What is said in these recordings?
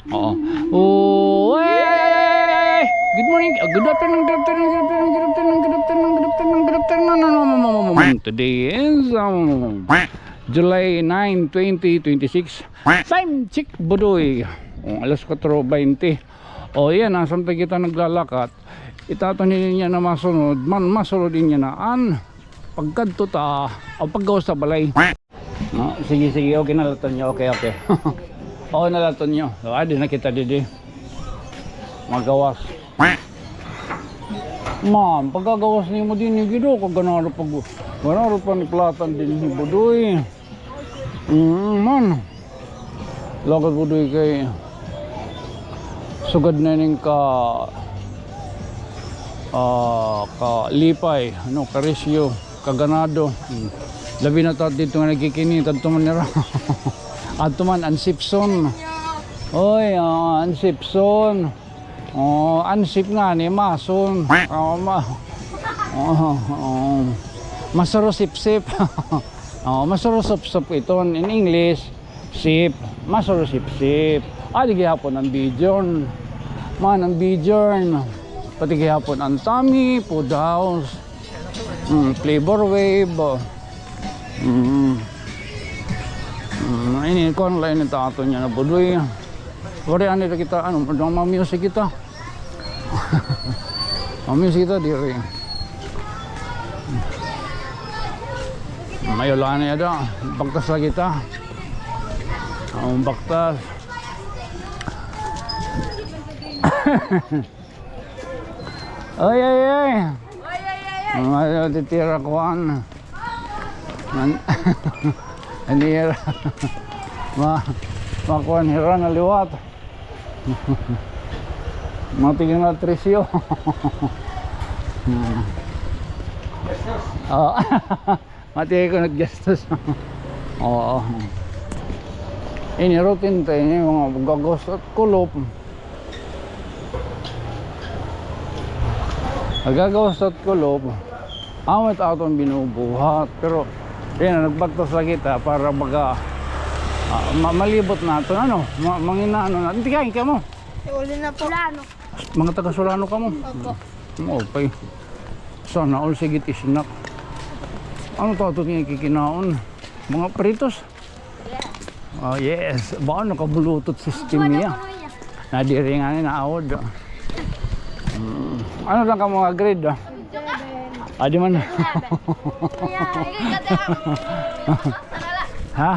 Oo. Oh, hey! Good morning. Good afternoon. Good afternoon. Good afternoon. Good afternoon. Good afternoon. Good afternoon. Good afternoon. Today is July 9, 2026. Time check budoy. Alas 4:20. O yan, sampai kita naglalakad. Itatanin niya na masunod. Masunod din niya na pagkadto ta o paggawas sa balay. No, sige, okay na laton niyo. Okay. Okay na laton niyo. So, adi na kita didi. Magawas. Ma'am, pagkagawas niyo mo din yung gido kung ganaro pa ni platan din ni budoy. Man. Lagad budoy kay sugad na ning ka lipay, karisyo, kaganado. Labi na tat dito nga nagkikini, tanto man nira. Ato man ansipson. Oy, ansipson. Ansip nga ni mason. Masaro sip-sip. Masaro sop-sop ito in English. Sip, masaro sip-sip. Di gihapon ang bijon. Man ang bijon. Pati gihapon ang tummy, food house. Flavor wave. Ini ko online ito ato niya na budoy. Korean ito kita, music kita. Music kita diri. Mayolan ya da, baktas lagi kita. Baktas. Ay. Ay. Titira kuan. Anira. Makuan hira na liwat. Matigil na trisyo. Matigil ko nag-gestos. Oo. Ini routine tayo yung mga gagos at kulop. Nagagawas at kulop. Amit atong binubuhat. Pero yan, nagbagtos lagi kita para malibot natin mangina natin. Hindi kain ka mo. Uli na po. Solano. Mga taga Solano ka mo. Opo. Okay. Sana all sige tisnak. Ano to nga kikinaon? Mga pritos? Yes. Baka nakabulutot system niya. Nadiri nga ni naawad. Ano lang ka mga grade? Di man. Ha?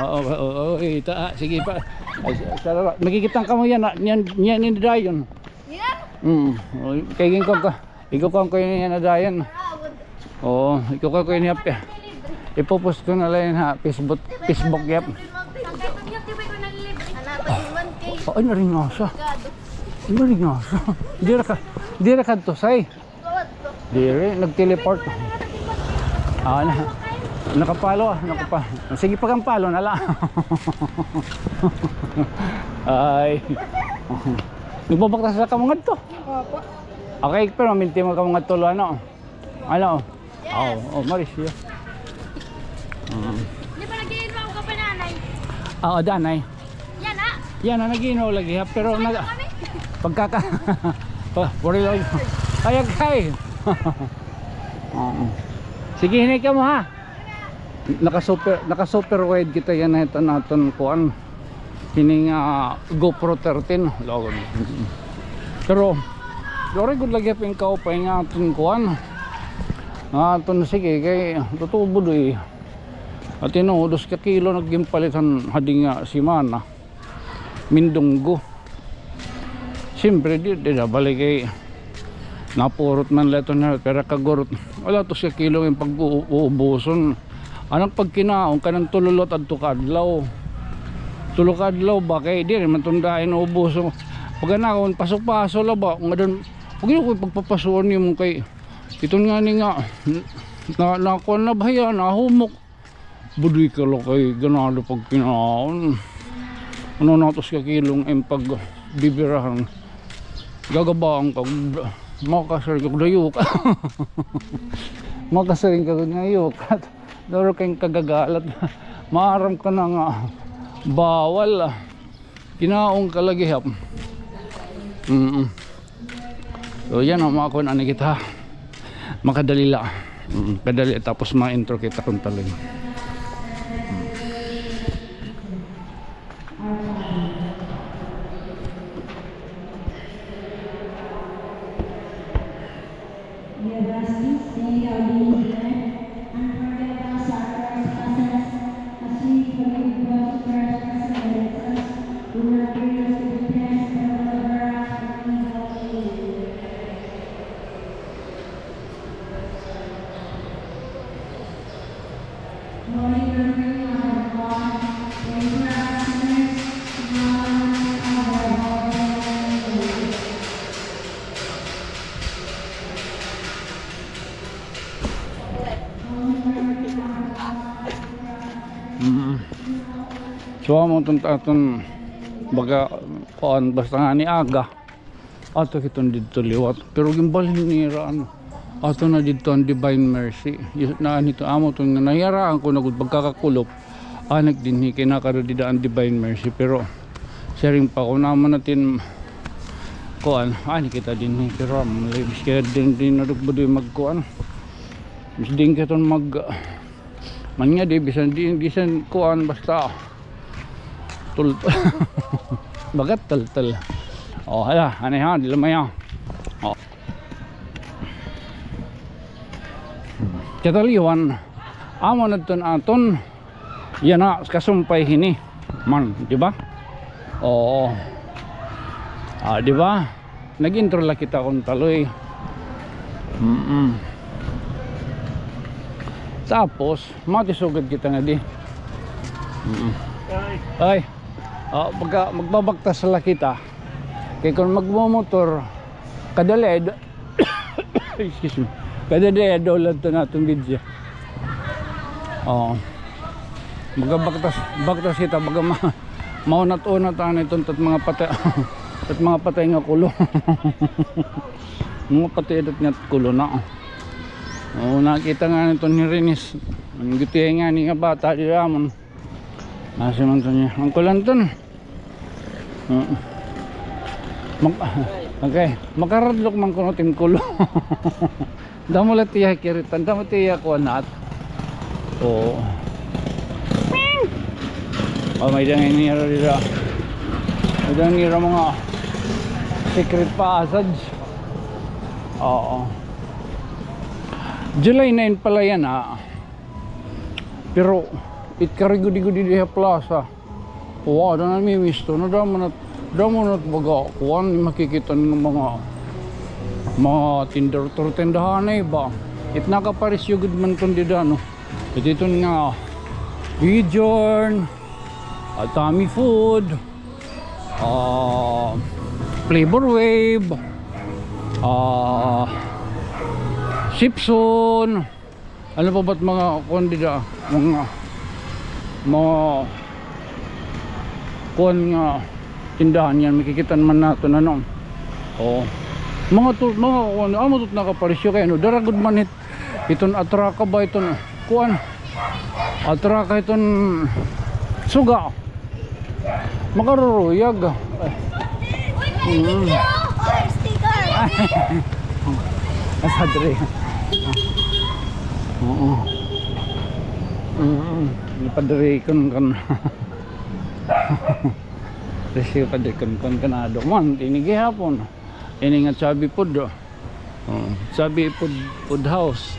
Oo, ita. Sige pa. Nakikita ka mo yan ni dayon. Yan? Kaya ikaw ko yan na dayon. Oo, ikaw ko yan hap. Ipopost ko na lang ha, Facebook yap. Ay, naring nasa. Dira ka to say. Dire, nag-teleport. Nakapalo. Sige pa kang palo na lang. Ay. Nagbabaktas sa kamangad to. Opo. Okay, pero minti mo kamangad to ano? Marisyo. Di ba nag-iinom ka pa nanay? Danay. Yan na nag-iinom lagi ha, pero pagkaka puri lang. Kay. Sige, hinay ka mo ha. Naka-super wide kita yan na ito natin kuan. Hining GoPro 13. Pero lori good lagi pa yung kaupay nga aton kuan. Aton sige kay totoo budoy. At ino 2 kilo naggimpalitan hading simana. Mindunggo. Siyempre di balik kay napurot man leto na pero kagurot. Wala 2 kilo yung pag-uubuson. Anong pagkinaon ka ng tululot at tukadlaw. Tulukadlaw ba kay di rin matundain na ubuso. Pag anakon pasok-paso la ba nga doon pag yun ko pagpapasuon niyo mo kay ito nga ni nga nakuan na bahaya nahumok budoy ka lo kay ganado pag kinaon ano na 2 kilong yung pag bibirahan gagabaan ka makasar ka dayok makasaring ka dayok daro kayong kagagalat maaram ka na nga bawal Kinaong kalagihap. So yan o mga kuan ani kita. Makadali la. Kadali tapos ma-intro kita kung talaga. So amo aton baga kuan basta nga ni aga ato kiton didto liwat pero gimbalhin ni ano ato na didto ang Divine Mercy na nito amo tong nayaraan ko nagud pagkakakulop anak dinhi kinakaro dida ang Divine Mercy pero sharing pa ko naman natin kuan ani kita dinhi pero malibis kaya din nadugboy magkuan bis din kiton mag man nga di bisan kuan basta tul bagat tal oh hala ani ha di lamaya oh kataliwan amo nadton aton yan na kasumpay hini man di ba oo di ba nag-intro la kita kung taloy tapos matisugad kita nga di ay magbabaktas la kita kay kung magmomotor kadali excuse me kadali dolan to natong video magbabaktas kita baga maunat-unat ang itong mga patay at mga patay nga kulo mga patay nga kulo na nakita nga nito ni Rinis ang gutiya nga ni nga bata di ramon nasi man to niya ang kulanton okay makaradlok man kuno tim kulo damo la tiya kiritan damo tiya ko nat may dangay niya dito may dangay niya mga secret passage July 9 pala yan pero itkari-gudi-gudi diha plaza ada na may misto na damo na baga kuwan makikita ng mga tindahan na iba nakaparis yung good man ton dida no dito nga Bjorn Tommy Food Flavor Wave Simpson ano pa ba't mga kondida mga kuwan nga tindahan yan makikita man nato na no mga kuwan tutut nakaparisyo kayo no daragod man iton atraka ba iton kuwan atraka iton suga makaruruyag asadre ipadre kon kasi ipadre kon kanado man inigi hapon ini nga sabi pod sabi pod house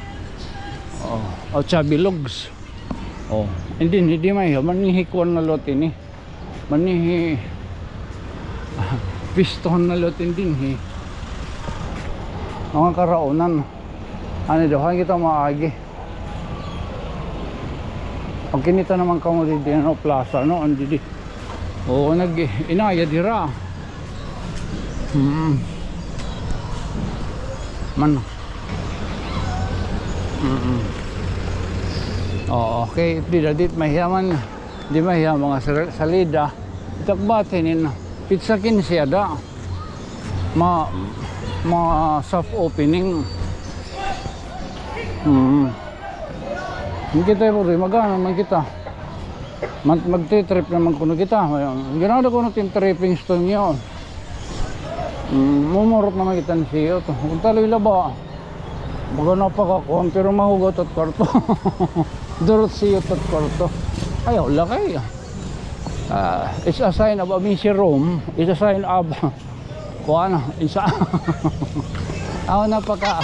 sabi logs hindi may manihikuan na lot ini manihi piston na lot din mga karaunan ano daw kita maagi pag kinita naman kamo dito no plaza no andi di nag inaya dira man okay di dadit mahiyaman di mahiya mga salida itakbatin pizza kinsiada soft opening hindi tayo rin magana man kita Magti-trip naman kuno kita. Ginada ko na tripping stone niyo. Mumurot naman kita siyo to. Kung taloy laba. Baga napakakuhan pero mahugot at kwarto. Durot siyo at kwarto. Ayaw lakay. It's a sign of a messy room. It's a sign of kuhan. Isa. Ako napaka.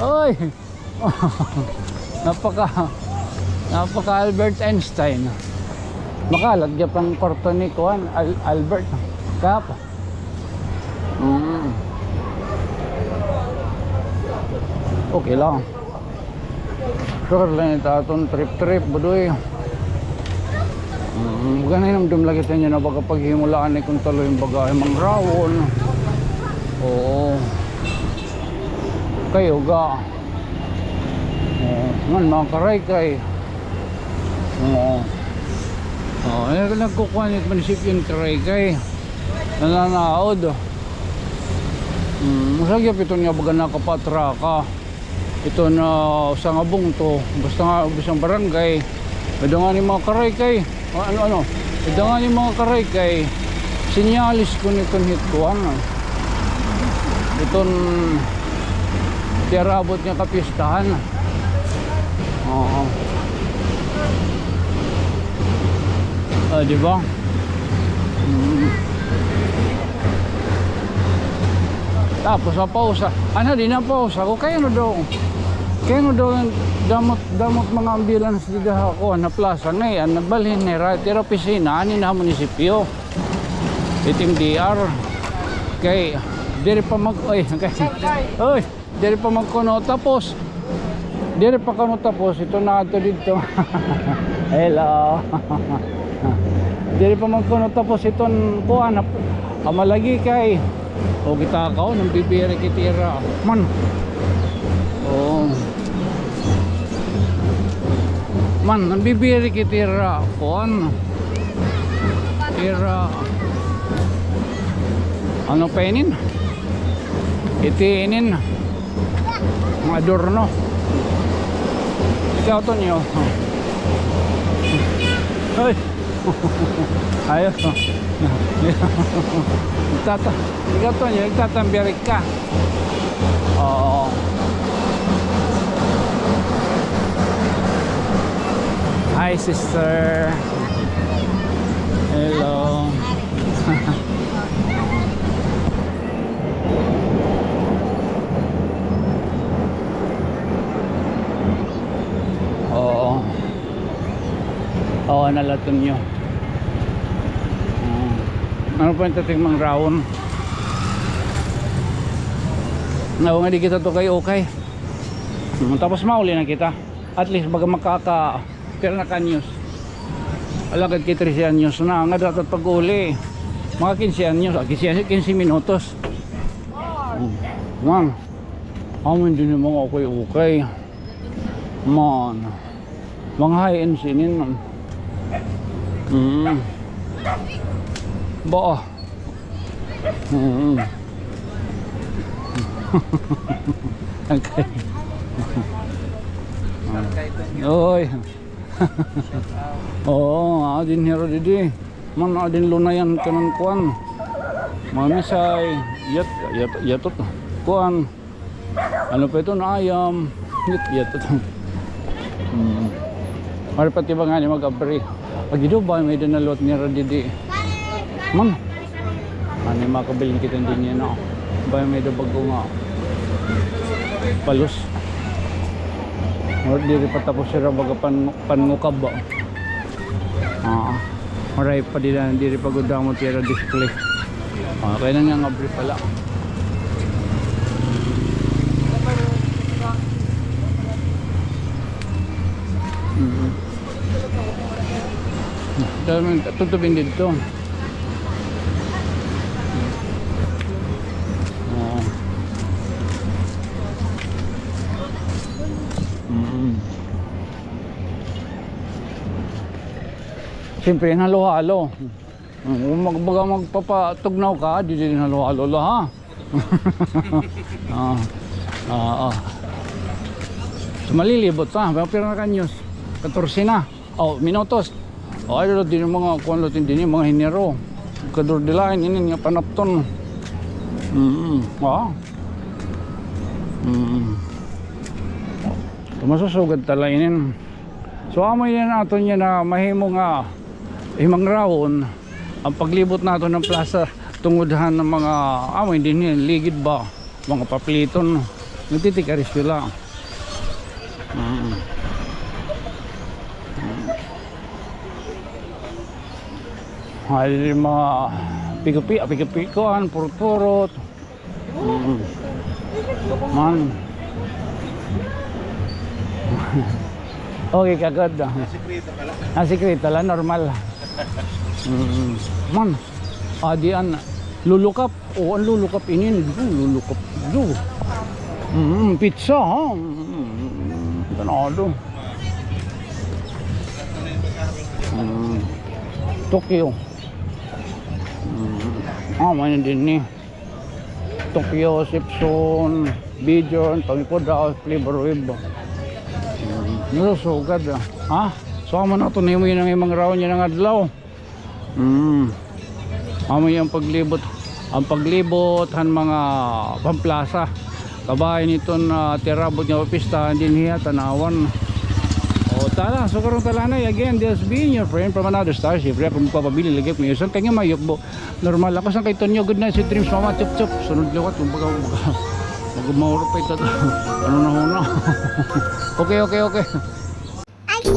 Oy. Napaka Albert Einstein. Makalat gyud pang kwarto ni kuhan Albert. Kap. Okay lang. Sure lang ito atong trip budoy. Ganay namdum lagi tayo na baga paghimulaan ni kung talo yung bagay mang rawon. Oo. Kayo ga. Man mga karay-kay. Nagkukuha manisip yung karay-kay. Nananaod. Masagyap ito nga baga nakapatra ka. Ito na sa ngabong to. Basta nga bisang barangay. Ito nga ni mga karay-kay. Ito nga ni mga karay-kay. Sinyalis ko nitong hitkuhan. Itong tiarabot niya kapistahan. Oo. Diba? Tapos sa pausa. Di na pausa ko. Kaya daw damot mga ambulance dito ako na plaza na yan. Nagbalhin ni Tira Pisina ni na munisipyo. Itim DR. Kay diri pa diri pa magkuno tapos. Diri pa kuno tapos ito na ato dito. Hello. Diri pa magkuno tapos iton kuan amalagi kay o kita kao nang bibiri kitira man. Oh. Man, nang bibiri kitira kuan. Tira. Ano penin? Itinin. Mga adorno. Ikaw to niyo. Ay. Ayos. Ikaw to niyo, itatambirik ka. Oo. Hi sister. Hello. Oo, nalaton nyo. Ano po yung tatingmang rawon? Nga di kita to kayo okay. Tapos mauli na kita. At least baga makaka pero naka-news. Alagad kay 13 anyos na. Nga dapat pag-uli. Mga 15 anyos. 15 minutos. Man. Amin din yung mga okay. Man. Mga high-end sinin. Ba. Okay. Oy. Oo, adin hero didi. Man adin lunayan kanan kuan. Mamisay, yatot kuan. Ano pa ito na ayam. Yatot. Mari pati ba nga ni mag-abri. Pag ito ba may dinalot ni Radidi. Man. Ano makabiling kita din niya na. Ba may bago nga. Palos. Or diri pa tapos sira baga panngukab ba. Maray pa diri pa gudamo tira display. Kaya na nga abri pala. Dami tutubin dito. Siyempre halo-halo. Kung magpapatugnaw ka, di din halo-halo la ha. So, malilibot pa, pero naka-news 14 na. Minutos. Ay, lalo din yung mga kuwan latin din yung mga hinero. Kadur dilain ini nga panapton. Tumasasugad talainin. So amoy na natin yan na mahimo nga himang rawon ang paglibot nato ng plaza tungudhan ng mga amoy din yan ligid ba mga papliton nagtitikaris sila. Ay mga pigupikoan, purot-purot. Man. Okay, kagad. Sikrito lang, normal. Man. Diyan, lulukap. Ang lulukap inin. Lulukap. Pizza, ha? Ganado. Tokyo. May din ni Tokyo, Sipson, Bijon, Pangipod, Flavor Web. Nasusugad ha? So man na ito na yung mga raon niya ng adlaw. Amay ang paglibot. Ang paglibot han mga pamplasa. Kabahay nito na tirabot niya pista din hiya tanawan. O tala, so karon talanay again, this being your friend from another star. Siyempre ako magpapabili lagi ko yun. Kanya mayokbo. Normal ako sa kay Tonyo. Good night si Dreams Mama Chup Chup. Sunod liwat. Mag-mauro pa ito. Ano na huna? Okay. Aki,